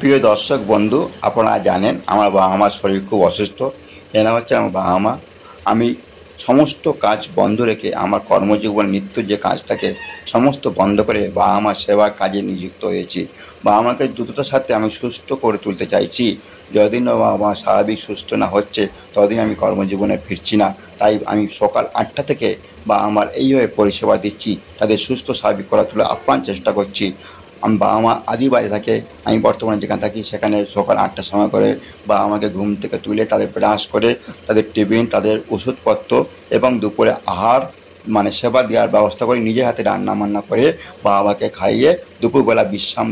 প্রিয় দর্শক বন্ধু, আপনারা জানেন আমার বাবা মার শরীর খুব অসুস্থ। এরা হচ্ছে আমার বাবা মা। আমি সমস্ত কাজ বন্ধ রেখে আমার কর্মজীবন নিত্য যে কাজ থাকে সমস্ত বন্ধ করে বাবা মার সেবার কাজে নিযুক্ত হয়েছি। বাবা মাকে দ্রুততার সাথে আমি সুস্থ করে তুলতে চাইছি। যতদিন না বাবা মা স্বাভাবিক সুস্থ না হচ্ছে ততদিন আমি কর্মজীবনে ফিরছি না। তাই আমি সকাল 8টা থেকে বাবা মার এইভাবে পরিষেবা দিচ্ছি, তাদের সুস্থ স্বাভাবিক করা তুলে আপ্রাণ চেষ্টা করছি। আমি বাবা মা আদিবাড়ি থাকে, আমি বর্তমানে যেখানে থাকি সেখানে সকাল 8টার সময় করে বাবা মাকে ঘুম থেকে তুলে তাদের ব্রাশ করে তাদের টিফিন, তাদের ওষুধপত্র এবং দুপুরে আহার সেবা দেওয়ার ব্যবস্থা করে নিজের হাতে রান্না বান্না করে বাবা মাকে খাইয়ে দুপুরবেলা বিশ্রাম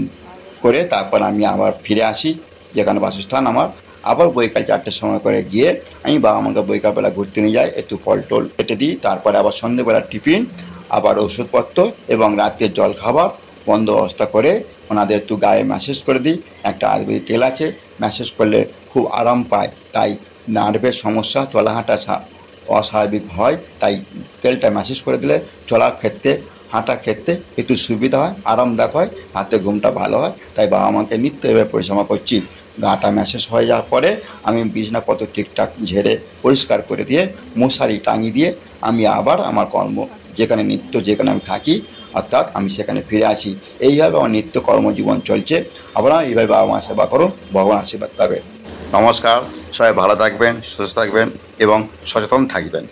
করে তারপর আমি আবার ফিরে আসি যেখানে বাসস্থান আমার। আবার বৈকাল 4টের সময় করে গিয়ে আমি বাবা মাকে বৈকালবেলা ঘুরতে নিয়ে যাই, একটু ফল টল কেটে দিই, তারপরে আবার সন্ধ্যেবেলা টিফিন, আবার ওষুধপত্র এবং রাতের জল খাবার বন্দোবস্ত করে ওনাদের একটু গায়ে ম্যাসেজ করে দিই। একটা আয়ুর্বেদিক তেল আছে, ম্যাসেজ করলে খুব আরাম পায়, তাই নার্ভের সমস্যা চলা হাঁটা অস্বাভাবিক হয়, তাই তেলটা ম্যাসেজ করে দিলে চলার ক্ষেত্রে হাঁটার ক্ষেত্রে একটু সুবিধা হয়, আরামদায়ক হয়, হাতে ঘুমটা ভালো হয়। তাই বাবা মাকে নিত্য এভাবে পরিশ্রম করছি। গাটা ম্যাসেজ হয়ে যাওয়ার পরে আমি বিছানাপত্র ঠিকঠাক ঝেড়ে পরিষ্কার করে দিয়ে মশারি টাঙিয়ে দিয়ে আমি আবার আমার কর্ম যেখানে আমি থাকি অর্থাৎ আমি সেখানে ফিরে আসি। এইভাবে আমার নিত্য কর্মজীবন চলছে। আপনারা এইভাবে বাবা মা সেবা করুন, ভগবান আশীর্বাদ পাবেন। নমস্কার, সবাই ভালো থাকবেন, সুস্থ থাকবেন এবং সচেতন থাকবেন।